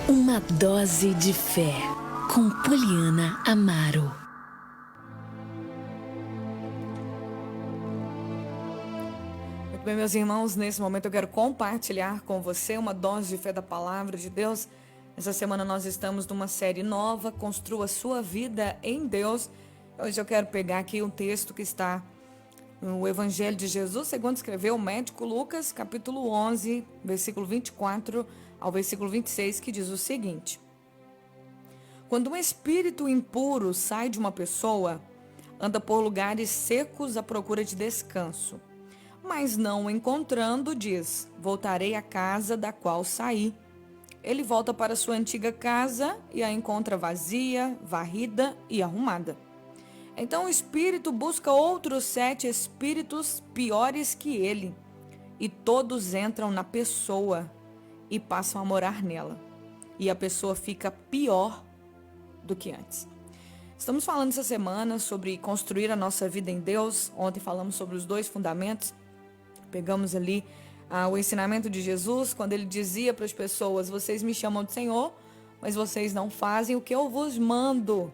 Uma dose de fé, com Poliana Amaro. Muito bem, meus irmãos, nesse momento eu quero compartilhar com você uma dose de fé da Palavra de Deus. Essa semana nós estamos numa série nova, Construa Sua Vida em Deus. Hoje eu quero pegar aqui um texto que está no Evangelho de Jesus, segundo escreveu o médico Lucas, capítulo 11, versículo 24 ao versículo 26, que diz o seguinte: Quando um espírito impuro sai de uma pessoa, anda por lugares secos à procura de descanso. Mas não o encontrando, diz: voltarei à casa da qual saí. Ele volta para sua antiga casa e a encontra vazia, varrida e arrumada. Então o espírito busca outros 7 espíritos piores que ele, e todos entram na pessoa e passam a morar nela. E a pessoa fica pior do que antes. Estamos falando essa semana sobre construir a nossa vida em Deus. Ontem falamos sobre os 2 fundamentos. Pegamos ali o ensinamento de Jesus, quando ele dizia para as pessoas: vocês me chamam de Senhor, mas vocês não fazem o que eu vos mando.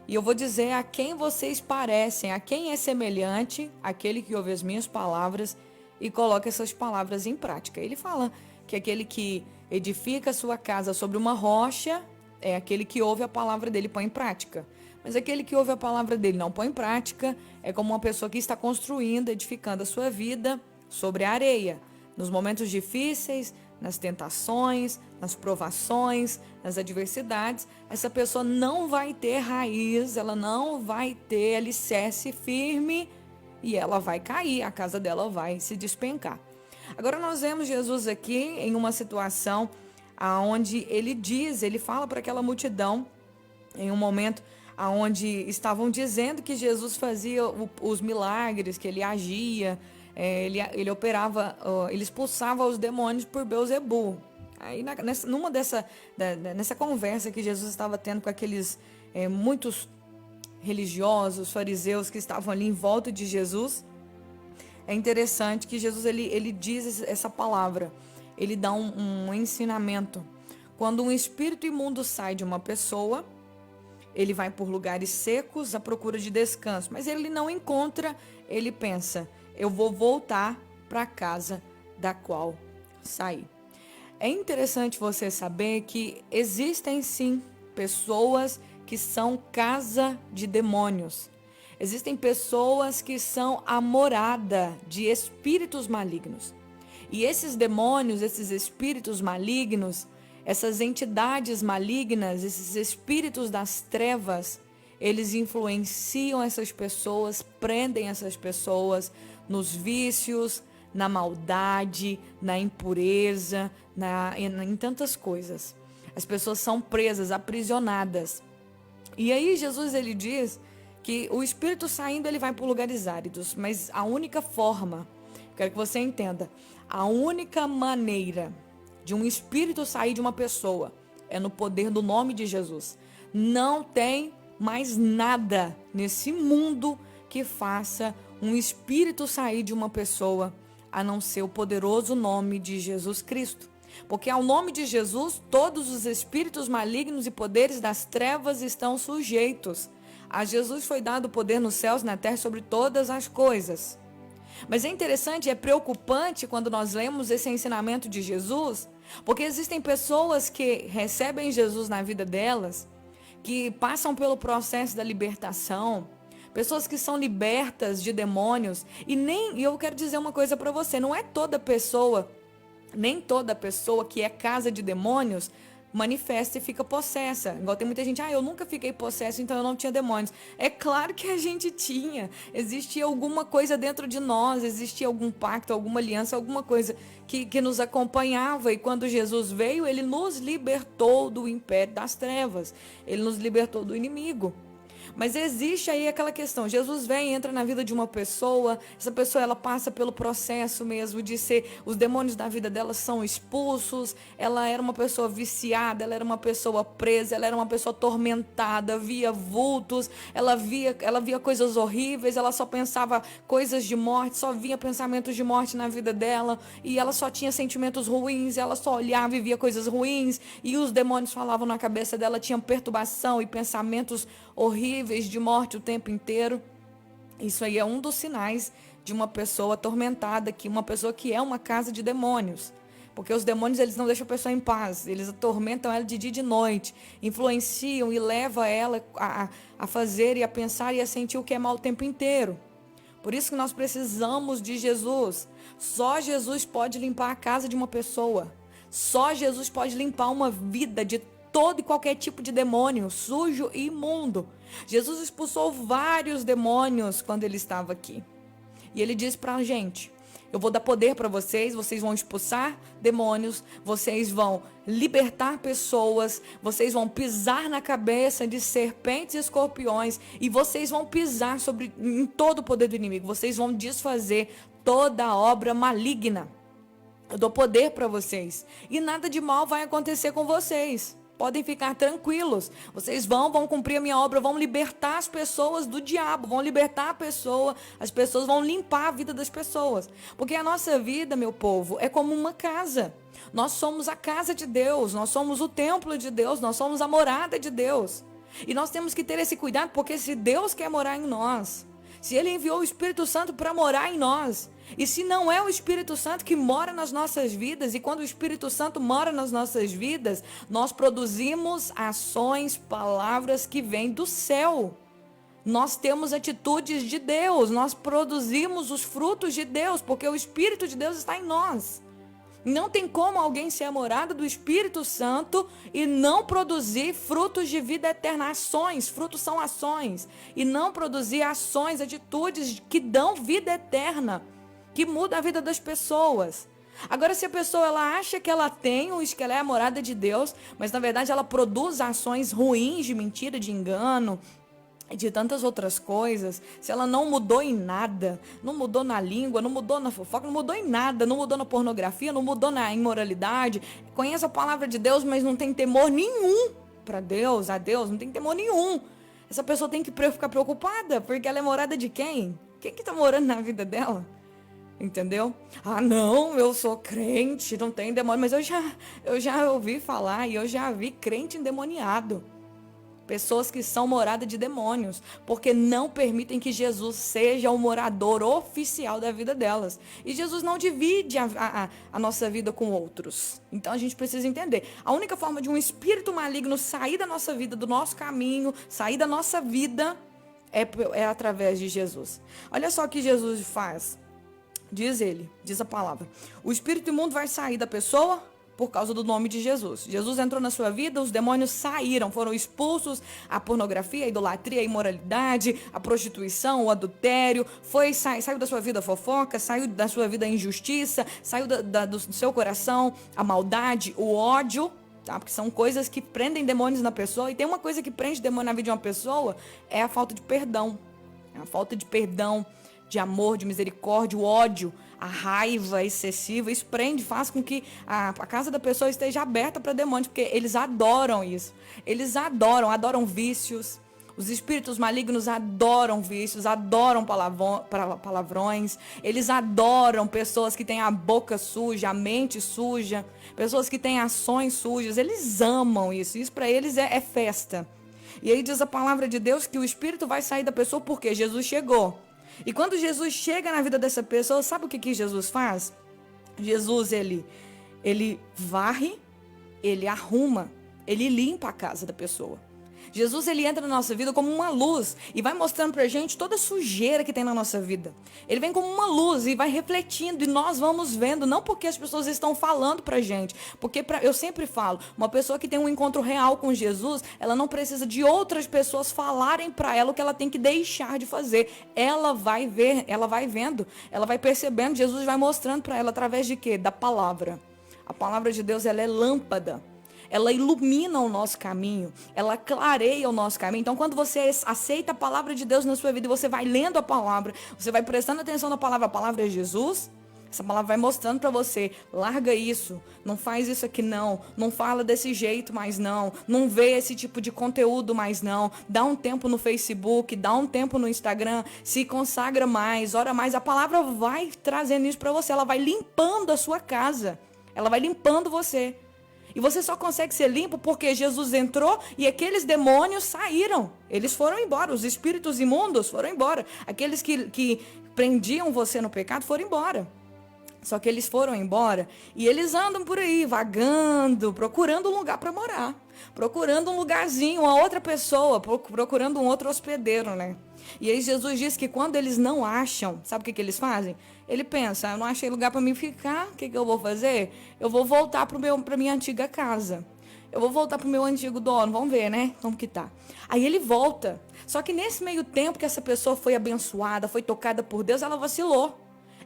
E eu vou dizer a quem vocês parecem, a quem é semelhante, aquele que ouve as minhas palavras e coloca essas palavras em prática. Ele fala que aquele que edifica a sua casa sobre uma rocha é aquele que ouve a palavra dele e põe em prática. Mas aquele que ouve a palavra dele e não põe em prática é como uma pessoa que está construindo, edificando a sua vida sobre a areia. Nos momentos difíceis, nas tentações, nas provações, nas adversidades, essa pessoa não vai ter raiz, ela não vai ter alicerce firme e ela vai cair, a casa dela vai se despencar. Agora nós vemos Jesus aqui em uma situação onde ele fala para aquela multidão, em um momento onde estavam dizendo que Jesus fazia os milagres, que ele agia, ele operava, ele expulsava os demônios por Beelzebu. Aí nessa conversa que Jesus estava tendo com aqueles muitos religiosos, fariseus que estavam ali em volta de Jesus, é interessante que Jesus ele diz essa palavra, ele dá um ensinamento. Quando um espírito imundo sai de uma pessoa, ele vai por lugares secos à procura de descanso, mas ele não encontra, ele pensa: eu vou voltar para a casa da qual saí. É interessante você saber que existem sim pessoas que são casa de demônios. Existem pessoas que são a morada de espíritos malignos. E esses demônios, esses espíritos malignos, essas entidades malignas, esses espíritos das trevas, eles influenciam essas pessoas, prendem essas pessoas nos vícios, na maldade, na impureza, em tantas coisas. As pessoas são presas, aprisionadas. E aí Jesus ele diz que o espírito saindo ele vai por lugares áridos, mas a única forma, quero que você entenda, a única maneira de um espírito sair de uma pessoa é no poder do nome de Jesus. Não tem mais nada nesse mundo que faça um espírito sair de uma pessoa a não ser o poderoso nome de Jesus Cristo. Porque ao nome de Jesus, todos os espíritos malignos e poderes das trevas estão sujeitos. A Jesus foi dado poder nos céus e na terra sobre todas as coisas. Mas é interessante, é preocupante quando nós lemos esse ensinamento de Jesus, porque existem pessoas que recebem Jesus na vida delas, que passam pelo processo da libertação, pessoas que são libertas de demônios, e eu quero dizer uma coisa para você, não é toda pessoa, nem toda pessoa que é casa de demônios manifesta e fica possessa. Igual tem muita gente: eu nunca fiquei possessa, então eu não tinha demônios. É claro que a gente tinha. Existia alguma coisa dentro de nós, existia algum pacto, alguma aliança, alguma coisa que nos acompanhava. E quando Jesus veio, ele nos libertou do império das trevas. Ele nos libertou do inimigo. Mas existe aí aquela questão, Jesus vem, entra na vida de uma pessoa, essa pessoa ela passa pelo processo mesmo de ser, os demônios da vida dela são expulsos, ela era uma pessoa viciada, ela era uma pessoa presa, ela era uma pessoa atormentada, via vultos, ela via coisas horríveis, ela só pensava coisas de morte, só via pensamentos de morte na vida dela, e ela só tinha sentimentos ruins, ela só olhava e via coisas ruins, e os demônios falavam na cabeça dela, tinha perturbação e pensamentos horríveis de morte o tempo inteiro. Isso aí é um dos sinais de uma pessoa atormentada, uma pessoa que é uma casa de demônios. Porque os demônios, eles não deixam a pessoa em paz, eles atormentam ela de dia e de noite, influenciam e levam ela a fazer e a pensar e a sentir o que é mal o tempo inteiro. Por isso que nós precisamos de Jesus. Só Jesus pode limpar a casa de uma pessoa. Só Jesus pode limpar uma vida de todo e qualquer tipo de demônio, sujo e imundo. Jesus expulsou vários demônios quando ele estava aqui. E ele disse pra gente: eu vou dar poder para vocês, vocês vão expulsar demônios, vocês vão libertar pessoas, vocês vão pisar na cabeça de serpentes e escorpiões, e vocês vão pisar em todo o poder do inimigo, vocês vão desfazer toda a obra maligna. Eu dou poder para vocês, e nada de mal vai acontecer com vocês. Podem ficar tranquilos. Vocês vão cumprir a minha obra, vão libertar as pessoas do diabo, vão libertar a pessoa, as pessoas vão limpar a vida das pessoas. Porque a nossa vida, meu povo, é como uma casa. Nós somos a casa de Deus, nós somos o templo de Deus, nós somos a morada de Deus. E nós temos que ter esse cuidado, porque se Deus quer morar em nós, se Ele enviou o Espírito Santo para morar em nós, e se não é o Espírito Santo que mora nas nossas vidas, e quando o Espírito Santo mora nas nossas vidas, nós produzimos ações, palavras que vêm do céu. Nós temos atitudes de Deus, nós produzimos os frutos de Deus, porque o Espírito de Deus está em nós. Não tem como alguém ser a morada do Espírito Santo e não produzir frutos de vida eterna, ações, frutos são ações, e não produzir ações, atitudes que dão vida eterna, que muda a vida das pessoas. Agora, se a pessoa ela acha que ela tem, que ela é a morada de Deus, mas na verdade ela produz ações ruins de mentira, de engano, de tantas outras coisas, se ela não mudou em nada, não mudou na língua, não mudou na fofoca, não mudou em nada, não mudou na pornografia, não mudou na imoralidade, conhece a palavra de Deus, mas não tem temor nenhum para Deus, a Deus, não tem temor nenhum. Essa pessoa tem que ficar preocupada, porque ela é morada de quem? Quem que tá morando na vida dela? Entendeu? Ah, não, eu sou crente, não tem demônio, mas eu já ouvi falar e eu já vi crente endemoniado. Pessoas que são morada de demônios, porque não permitem que Jesus seja o morador oficial da vida delas. E Jesus não divide a nossa vida com outros. Então a gente precisa entender. A única forma de um espírito maligno sair da nossa vida, do nosso caminho, sair da nossa vida, é através de Jesus. Olha só o que Jesus faz. Diz a palavra: o espírito imundo vai sair da pessoa por causa do nome de Jesus. Jesus entrou na sua vida, os demônios saíram, foram expulsos, a pornografia, a idolatria, a imoralidade, a prostituição, o adultério, saiu da sua vida a fofoca, saiu da sua vida a injustiça, saiu do seu coração a maldade, o ódio, tá? Porque são coisas que prendem demônios na pessoa, e tem uma coisa que prende demônio na vida de uma pessoa, é a falta de perdão. A falta de perdão, de amor, de misericórdia, o ódio, a raiva excessiva, isso prende, faz com que a casa da pessoa esteja aberta para demônios, porque eles adoram isso. Eles adoram vícios. Os espíritos malignos adoram vícios, adoram palavrões. Eles adoram pessoas que têm a boca suja, a mente suja, pessoas que têm ações sujas. Eles amam isso. Isso para eles é festa. E aí diz a palavra de Deus que o espírito vai sair da pessoa porque Jesus chegou. E quando Jesus chega na vida dessa pessoa, sabe o que Jesus faz? Jesus, ele varre, ele arruma, ele limpa a casa da pessoa. Jesus, ele entra na nossa vida como uma luz e vai mostrando pra gente toda a sujeira que tem na nossa vida. Ele vem como uma luz e vai refletindo, e nós vamos vendo, não porque as pessoas estão falando pra gente, porque eu sempre falo, uma pessoa que tem um encontro real com Jesus, ela não precisa de outras pessoas falarem pra ela o que ela tem que deixar de fazer. Ela vai ver, ela vai vendo, ela vai percebendo, Jesus vai mostrando pra ela através de quê? Da palavra. A palavra de Deus, ela é lâmpada. ela ilumina o nosso caminho, ela clareia o nosso caminho. Então, quando você aceita a palavra de Deus na sua vida e você vai lendo a palavra, você vai prestando atenção na palavra, a palavra é Jesus, essa palavra vai mostrando para você, larga isso, não faz isso aqui não fala desse jeito mais não vê esse tipo de conteúdo mais não, dá um tempo no Facebook, dá um tempo no Instagram, se consagra mais, ora mais, a palavra vai trazendo isso para você, ela vai limpando a sua casa, ela vai limpando você. E você só consegue ser limpo porque Jesus entrou e aqueles demônios saíram. Eles foram embora, os espíritos imundos foram embora, aqueles que prendiam você no pecado foram embora. Só que eles foram embora e eles andam por aí, vagando, procurando um lugar para morar. Procurando um lugarzinho, uma outra pessoa, procurando um outro hospedeiro, né? E aí Jesus diz que quando eles não acham, sabe o que eles fazem? Ele pensa, eu não achei lugar para mim ficar, o que eu vou fazer? Eu vou voltar para minha antiga casa. Eu vou voltar pro meu antigo dono, vamos ver, né? Como que tá. Aí ele volta. Só que nesse meio tempo que essa pessoa foi abençoada, foi tocada por Deus, ela vacilou.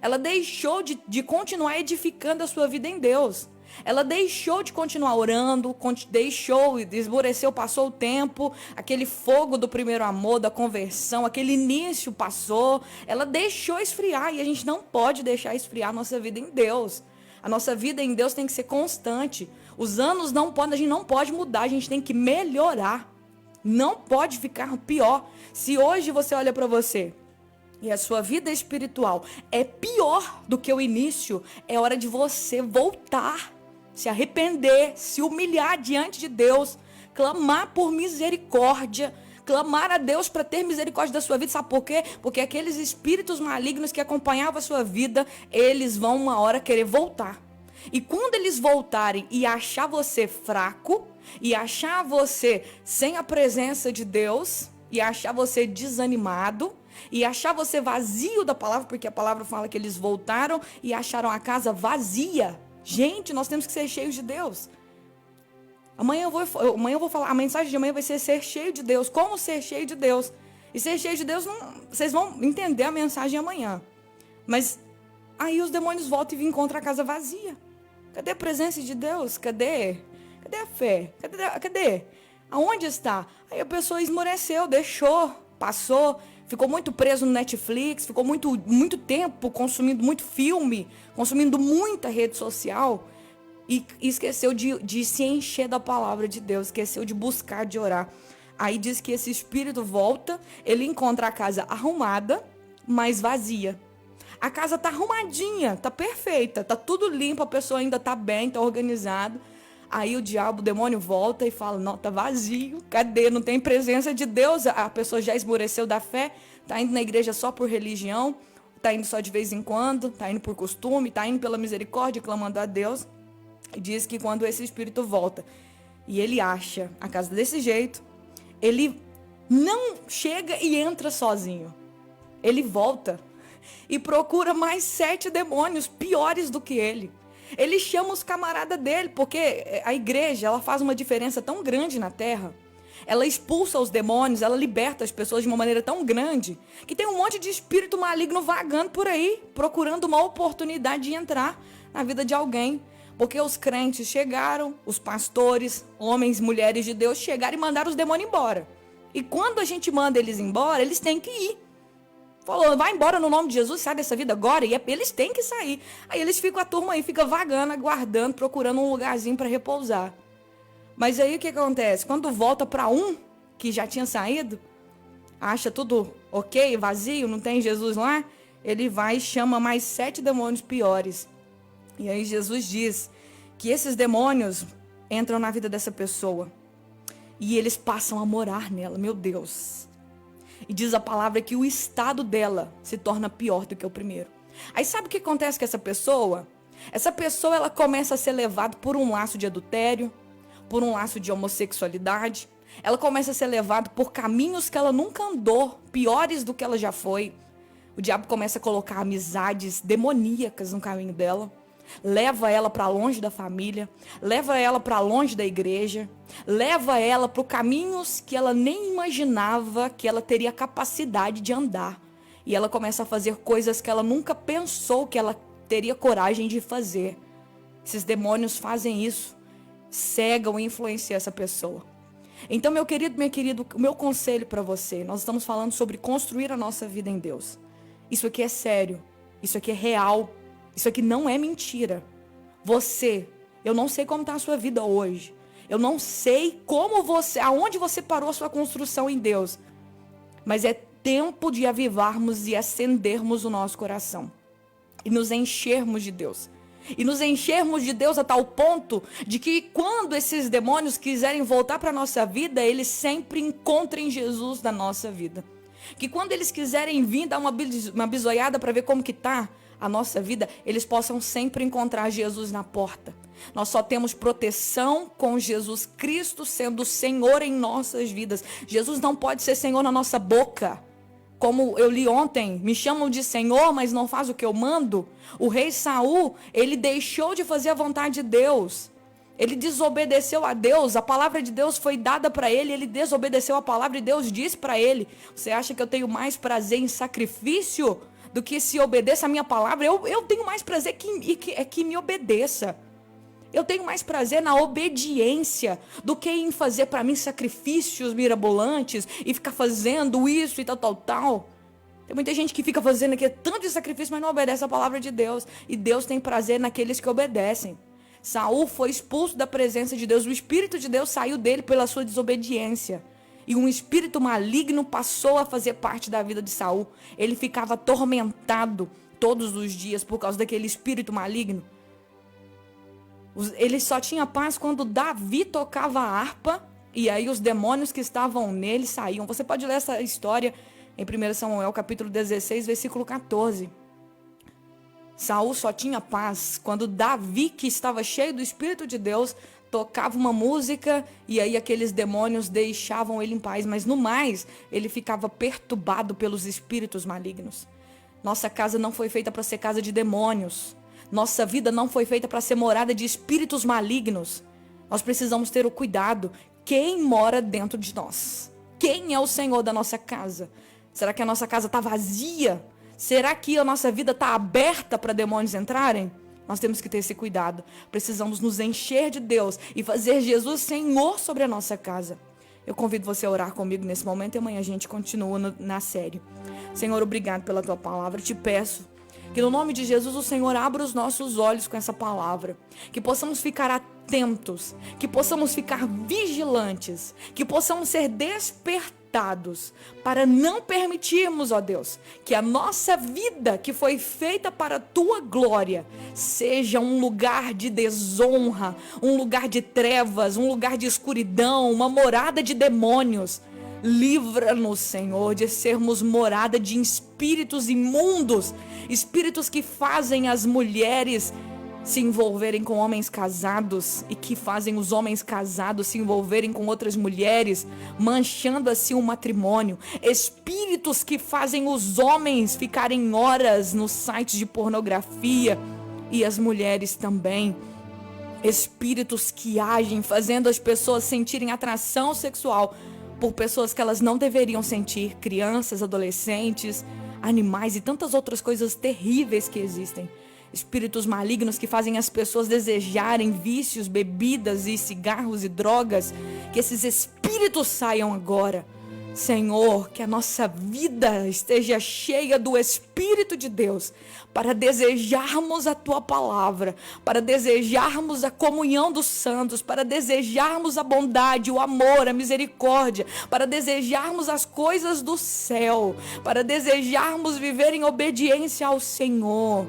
Ela deixou de continuar edificando a sua vida em Deus. Ela deixou de continuar orando, deixou, esmoreceu, passou o tempo, aquele fogo do primeiro amor, da conversão, aquele início passou. Ela deixou esfriar e a gente não pode deixar esfriar a nossa vida em Deus. A nossa vida em Deus tem que ser constante. Os anos a gente não pode mudar, a gente tem que melhorar. Não pode ficar pior. Se hoje você olha para você e a sua vida espiritual é pior do que o início, é hora de você voltar, se arrepender, se humilhar diante de Deus, clamar por misericórdia, clamar a Deus para ter misericórdia da sua vida. Sabe por quê? Porque aqueles espíritos malignos que acompanhavam a sua vida, eles vão uma hora querer voltar. E quando eles voltarem e achar você fraco, e achar você sem a presença de Deus, e achar você desanimado, e achar você vazio da palavra, porque a palavra fala que eles voltaram e acharam a casa vazia. Gente, nós temos que ser cheios de Deus. Amanhã eu vou falar, a mensagem de amanhã vai ser cheio de Deus. Como ser cheio de Deus? E ser cheio de Deus, vocês vão entender a mensagem amanhã. Mas aí os demônios voltam e encontram a casa vazia. Cadê a presença de Deus? Cadê a fé? Cadê? Aonde está? Aí a pessoa esmoreceu, deixou, passou, ficou muito preso no Netflix, ficou muito tempo consumindo muito filme, consumindo muita rede social e esqueceu de se encher da palavra de Deus, esqueceu de buscar, de orar. Aí diz que esse espírito volta, ele encontra a casa arrumada, mas vazia. A casa tá arrumadinha, tá perfeita, tá tudo limpo, a pessoa ainda tá bem, tá organizado. Aí o demônio volta e fala, não, tá vazio, cadê? Não tem presença de Deus, a pessoa já esmoreceu da fé, tá indo na igreja só por religião, tá indo só de vez em quando, tá indo por costume, tá indo pela misericórdia, clamando a Deus. E diz que quando esse espírito volta e ele acha a casa desse jeito, ele não chega e entra sozinho. Ele volta e procura mais 7 demônios piores do que ele. Ele chama os camaradas dele, porque a igreja, ela faz uma diferença tão grande na terra. Ela expulsa os demônios, ela liberta as pessoas de uma maneira tão grande, que tem um monte de espírito maligno vagando por aí, procurando uma oportunidade de entrar na vida de alguém. Porque os crentes chegaram, os pastores, homens, mulheres de Deus, chegaram e mandaram os demônios embora. E quando a gente manda eles embora, eles têm que ir. Falou, vai embora no nome de Jesus, sai dessa vida agora. E eles têm que sair. Aí eles ficam, a turma aí fica vagando, aguardando, procurando um lugarzinho para repousar. Mas aí o que acontece? Quando volta para um que já tinha saído, acha tudo ok, vazio, não tem Jesus lá, ele vai e chama mais 7 demônios piores. E aí Jesus diz que esses demônios entram na vida dessa pessoa e eles passam a morar nela, meu Deus. E diz a palavra que o estado dela se torna pior do que o primeiro. Aí sabe o que acontece com essa pessoa? Essa pessoa, ela começa a ser levada por um laço de adultério, por um laço de homossexualidade. Ela começa a ser levada por caminhos que ela nunca andou, piores do que ela já foi. O diabo começa a colocar amizades demoníacas no caminho dela. Leva ela para longe da família, leva ela para longe da igreja, leva ela para caminhos que ela nem imaginava que ela teria capacidade de andar. E ela começa a fazer coisas que ela nunca pensou que ela teria coragem de fazer. Esses demônios fazem isso. cega ou influencia essa pessoa. Então, meu querido, minha querida, o meu conselho para você, nós estamos falando sobre construir a nossa vida em Deus. Isso aqui é sério, isso aqui é real, isso aqui não é mentira. Eu não sei como está a sua vida hoje. Eu não sei aonde você parou a sua construção em Deus. Mas é tempo de avivarmos e acendermos o nosso coração. E nos enchermos de Deus. E nos enchermos de Deus a tal ponto de que quando esses demônios quiserem voltar para a nossa vida, eles sempre encontrem Jesus na nossa vida. Que quando eles quiserem vir dar uma bisoiada para ver como que tá a nossa vida, eles possam sempre encontrar Jesus na porta. Nós só temos proteção com Jesus Cristo sendo Senhor em nossas vidas. Jesus não pode ser Senhor na nossa boca. Como eu li ontem, me chamam de Senhor, mas não faz o que eu mando. O rei Saul, ele deixou de fazer a vontade de Deus. Ele desobedeceu a Deus. A palavra de Deus foi dada para ele, ele desobedeceu a palavra e Deus disse para ele: você acha que eu tenho mais prazer em sacrifício do que se obedeça a minha palavra? Eu tenho mais prazer que me obedeça. Eu tenho mais prazer na obediência do que em fazer para mim sacrifícios mirabolantes e ficar fazendo isso e tal. Tem muita gente que fica fazendo aqui tanto de sacrifício, mas não obedece a palavra de Deus. E Deus tem prazer naqueles que obedecem. Saul foi expulso da presença de Deus. O Espírito de Deus saiu dele pela sua desobediência. E um espírito maligno passou a fazer parte da vida de Saul. Ele ficava atormentado todos os dias por causa daquele espírito maligno. Ele só tinha paz quando Davi tocava a harpa e aí os demônios que estavam nele saíam. Você pode ler essa história em 1 Samuel capítulo 16, versículo 14. Saul só tinha paz quando Davi, que estava cheio do Espírito de Deus, tocava uma música e aí aqueles demônios deixavam ele em paz. Mas no mais, ele ficava perturbado pelos espíritos malignos. Nossa casa não foi feita para ser casa de demônios. Nossa vida não foi feita para ser morada de espíritos malignos. Nós precisamos ter o cuidado. Quem mora dentro de nós? Quem é o Senhor da nossa casa? Será que a nossa casa está vazia? Será que a nossa vida está aberta para demônios entrarem? Nós temos que ter esse cuidado. Precisamos nos encher de Deus e fazer Jesus Senhor sobre a nossa casa. Eu convido você a orar comigo nesse momento e amanhã a gente continua na série. Senhor, obrigado pela tua palavra. Eu te peço que no nome de Jesus o Senhor abra os nossos olhos com essa palavra. Que possamos ficar atentos, que possamos ficar vigilantes, que possamos ser despertados para não permitirmos, ó Deus, que a nossa vida que foi feita para a tua glória seja um lugar de desonra, um lugar de trevas, um lugar de escuridão, uma morada de demônios. Livra-nos, Senhor, de sermos morada de espíritos imundos, espíritos que fazem as mulheres se envolverem com homens casados e que fazem os homens casados se envolverem com outras mulheres, manchando assim o matrimônio. Espíritos que fazem os homens ficarem horas nos sites de pornografia e as mulheres também. Espíritos que agem fazendo as pessoas sentirem atração sexual por pessoas que elas não deveriam sentir, crianças, adolescentes, animais e tantas outras coisas terríveis que existem. Espíritos malignos que fazem as pessoas desejarem vícios, bebidas e cigarros e drogas. Que esses espíritos saiam agora. Senhor, que a nossa vida esteja cheia do Espírito de Deus para desejarmos a Tua palavra, para desejarmos a comunhão dos santos, para desejarmos a bondade, o amor, a misericórdia, para desejarmos as coisas do céu, para desejarmos viver em obediência ao Senhor.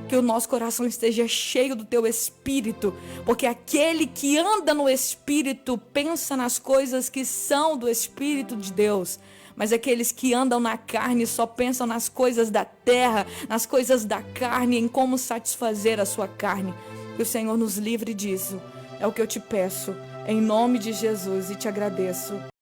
Que o nosso coração esteja cheio do Teu Espírito, porque aquele que anda no Espírito pensa nas coisas que são do Espírito de Deus, mas aqueles que andam na carne só pensam nas coisas da terra, nas coisas da carne, em como satisfazer a sua carne. Que o Senhor nos livre disso, é o que eu te peço, em nome de Jesus, e te agradeço.